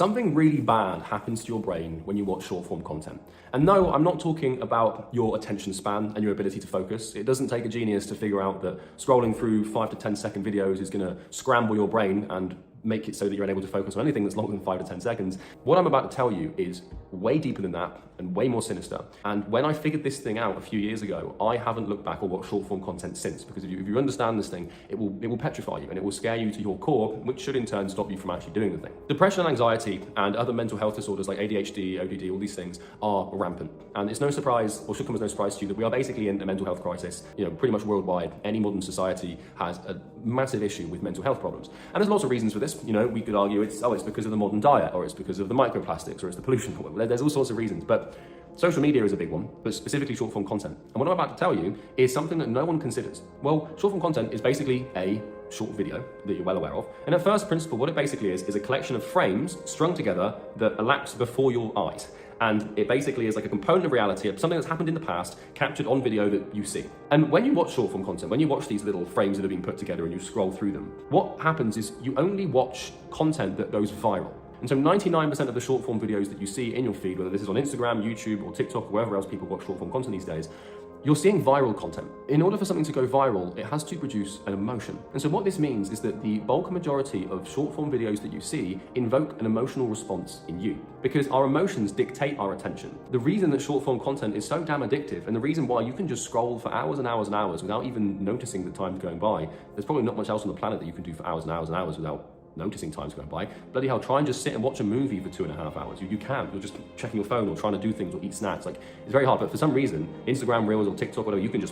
Something really bad happens to your brain when you watch short form content. And no, I'm not talking about your attention span and your ability to focus. It doesn't take a genius to figure out that scrolling through 5 to 10 second videos is gonna scramble your brain and make it so that you're unable to focus on anything that's longer than 5 to 10 seconds. What I'm about to tell you is way deeper than that and way more sinister. And when I figured this thing out a few years ago, I haven't looked back or watched short form content since, because if you understand this thing, it will petrify you and it will scare you to your core, which should in turn stop you from actually doing the thing. Depression and anxiety and other mental health disorders like ADHD, ODD, all these things are rampant. And it's no surprise, or should come as no surprise to you, that we are basically in a mental health crisis, pretty much worldwide. Any modern society has a massive issue with mental health problems. And there's lots of reasons for this. We could argue it's because of the modern diet, or it's because of the microplastics, or it's the pollution. There's all sorts of reasons, but social media is a big one, but specifically short form content. And what I'm about to tell you is something that no one considers. Well, short form content is basically a short video that you're well aware of. And at first principle, what it basically is a collection of frames strung together that elapse before your eyes. And it basically is like a component of reality of something that's happened in the past, captured on video that you see. And when you watch short form content, when you watch these little frames that have been put together and you scroll through them, what happens is you only watch content that goes viral. And so 99% of the short form videos that you see in your feed, whether this is on Instagram, YouTube, or TikTok, or wherever else people watch short form content these days, you're seeing viral content. In order for something to go viral, it has to produce an emotion. And so what this means is that the bulk majority of short form videos that you see invoke an emotional response in you, because our emotions dictate our attention. The reason that short form content is so damn addictive, and the reason why you can just scroll for hours and hours and hours without even noticing the time going by, there's probably not much else on the planet that you can do for hours and hours and hours without noticing time's going by. Bloody hell, try and just sit and watch a movie for 2.5 hours. You can't. You're just checking your phone or trying to do things or eat snacks. It's very hard, but for some reason, Instagram Reels or TikTok, whatever, you can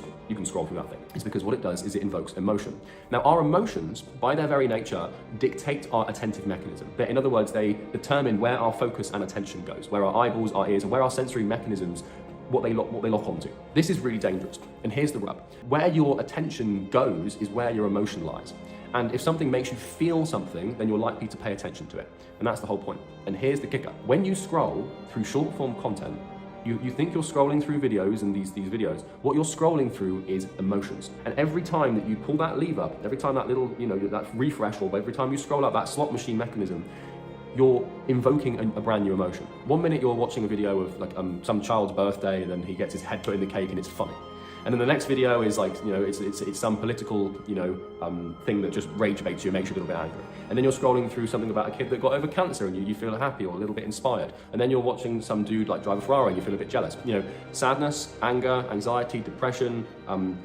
scroll through that thing. It's because what it does is it invokes emotion. Now, our emotions, by their very nature, dictate our attentive mechanism. In other words, they determine where our focus and attention goes, where our eyeballs, our ears, and where our sensory mechanisms what they lock onto. This is really dangerous. And here's the rub. Where your attention goes is where your emotion lies. And if something makes you feel something, then you're likely to pay attention to it. And that's the whole point. And here's the kicker. When you scroll through short form content, you think you're scrolling through videos and these videos. What you're scrolling through is emotions. And every time that you pull that lever, every time that little, that refresh, or every time you scroll up that slot machine mechanism, you're invoking a brand new emotion. 1 minute you're watching a video of some child's birthday and then he gets his head put in the cake and it's funny. And then the next video is it's some political, thing that just rage baits you and makes you a little bit angry. And then you're scrolling through something about a kid that got over cancer and you feel happy or a little bit inspired. And then you're watching some dude drive a Ferrari and you feel a bit jealous. Sadness, anger, anxiety, depression,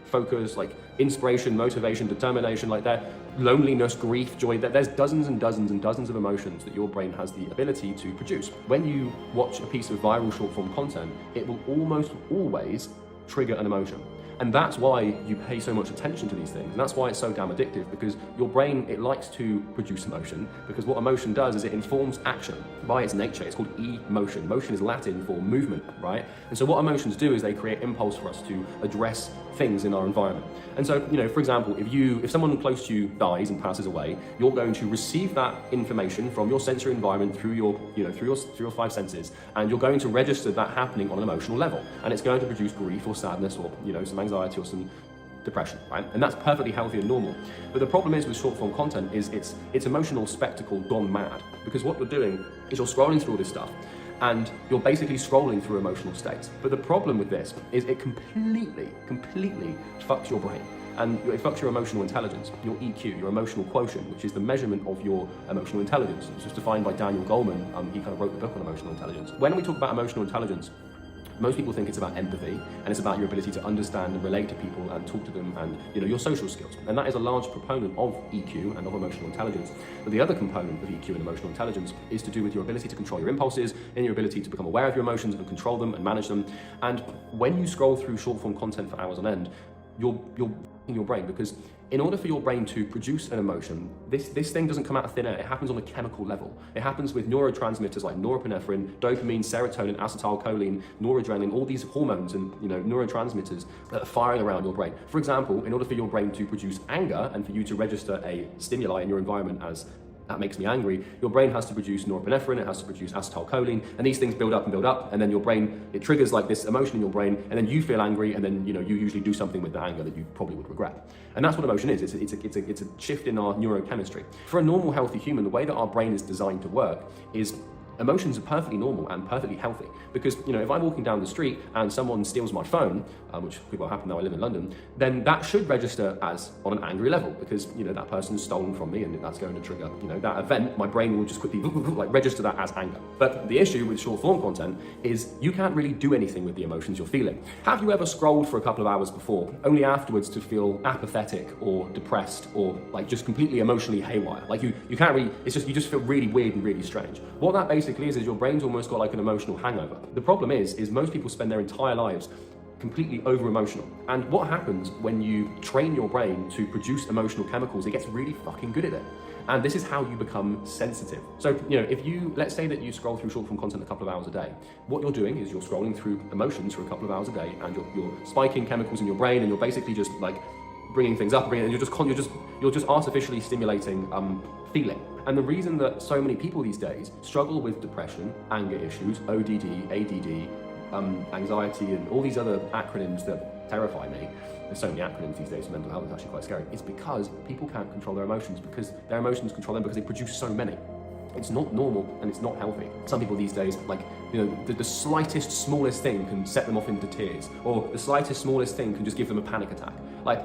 focus, inspiration, motivation, determination, that, loneliness, grief, joy. There's dozens and dozens and dozens of emotions that your brain has the ability to produce. When you watch a piece of viral short form content, it will almost always trigger an emotion. And that's why you pay so much attention to these things. And that's why it's so damn addictive, because your brain, it likes to produce emotion, because what emotion does is it informs action by its nature. It's called emotion. Motion is Latin for movement, right? And so what emotions do is they create impulse for us to address things in our environment. And so, for example, if someone close to you dies and passes away, you're going to receive that information from your sensory environment through your, through your 5 senses, and you're going to register that happening on an emotional level. And it's going to produce grief or sadness or, some anxiety or some depression, right? And that's perfectly healthy and normal. But the problem is with short form content is it's emotional spectacle gone mad, because what you're doing is you're scrolling through all this stuff and you're basically scrolling through emotional states. But the problem with this is it completely fucks your brain. And it fucks your emotional intelligence, your EQ, your emotional quotient, which is the measurement of your emotional intelligence. This was defined by Daniel Goleman. He kind of wrote the book on emotional intelligence. When we talk about emotional intelligence, most people think it's about empathy, and it's about your ability to understand and relate to people and talk to them and, your social skills. And that is a large proponent of EQ and of emotional intelligence. But the other component of EQ and emotional intelligence is to do with your ability to control your impulses and your ability to become aware of your emotions and control them and manage them. And when you scroll through short form content for hours on end, you're in your brain, because in order for your brain to produce an emotion, this thing doesn't come out of thin air. It happens on a chemical level. It happens with neurotransmitters like norepinephrine, dopamine, serotonin, acetylcholine, noradrenaline, all these hormones and neurotransmitters that are firing around your brain. For example, in order for your brain to produce anger and for you to register a stimuli in your environment as that makes me angry, your brain has to produce norepinephrine, it has to produce acetylcholine, and these things build up, and then your brain, it triggers this emotion in your brain, and then you feel angry, and then you usually do something with the anger that you probably would regret. And that's what emotion is. It's a shift in our neurochemistry. For a normal healthy human, the way that our brain is designed to work is Emotions are perfectly normal and perfectly healthy because, if I'm walking down the street and someone steals my phone, which could well happen now I live in London, then that should register as on an angry level because, that person's stolen from me and that's going to trigger, that event. My brain will just quickly like register that as anger. But the issue with short form content is you can't really do anything with the emotions you're feeling. Have you ever scrolled for a couple of hours before, only afterwards to feel apathetic or depressed or like just completely emotionally haywire? Like you can't really, you just feel really weird and really strange. What that basically is your brain's almost got like an emotional hangover. The problem is most people spend their entire lives completely over emotional. And what happens when you train your brain to produce emotional chemicals, it gets really fucking good at it. And this is how you become sensitive. So, let's say that you scroll through short form content a couple of hours a day. What you're doing is you're scrolling through emotions for a couple of hours a day and you're spiking chemicals in your brain and you're basically just like bringing things up, and you're just artificially stimulating feeling. And the reason that so many people these days struggle with depression, anger issues, ODD, ADD, anxiety, and all these other acronyms that terrify me. There's so many acronyms these days for mental health, it's actually quite scary. It's because people can't control their emotions, because their emotions control them because they produce so many. It's not normal and it's not healthy. Some people these days, the slightest, smallest thing can set them off into tears, or the slightest, smallest thing can just give them a panic attack.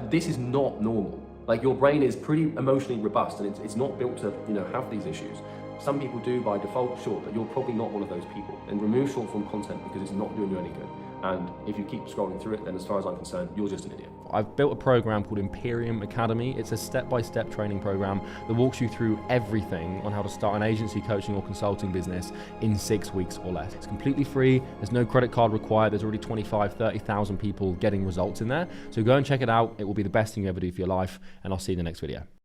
This is not normal. Your brain is pretty emotionally robust and it's not built to, have these issues. Some people do by default, sure, but you're probably not one of those people. And remove short form content because it's not doing you any good. And if you keep scrolling through it, then as far as I'm concerned, you're just an idiot. I've built a program called Imperium Academy. It's a step-by-step training program that walks you through everything on how to start an agency, coaching or consulting business in 6 weeks or less. It's completely free. There's no credit card required. There's already 25, 30,000 people getting results in there. So go and check it out. It will be the best thing you ever do for your life. And I'll see you in the next video.